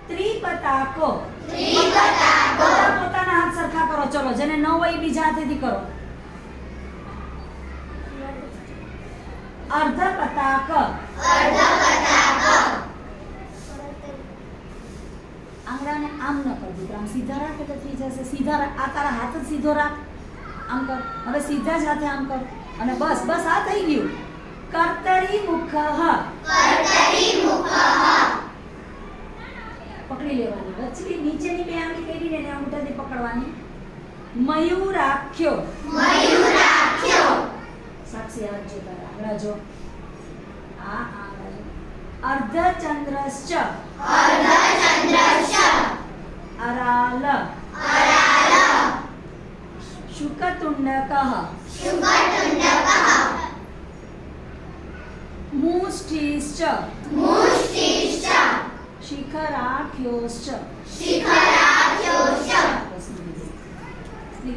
ત્રિપતાકો. બધા પોતાના હાથ સરખા કરો. ચલો, જેને ન હોય એ બીજા હાથેથી કરો. અર્ધપતાક. આંગળાને આમ ન કરજો, આમ સીધા રાખ એટલે થઈ જશે. સીધા રાખ, આ તારા હાથ જ સીધો રાખ. આમ કર. હવે સીધા જ હાથે આમ કર. અને બસ બસ આ થઈ ગયું. કર્તરી મુખઃ. પકડી લેવાની. વચ્ચેની નીચેની બે આંગળી કરીને એને અંગૂઠાથી પકડવાની. મયુરાખ્યો. સાક્ષી હાથ જો, તારા આંગળા જો. આ આંગળા જો. અર્ધચંદ્રશ્ચ. અરાલ. શુકતુંડકઃ. મુષ્ટિશ્ચ. શિખરાખ્યોશ્ચ.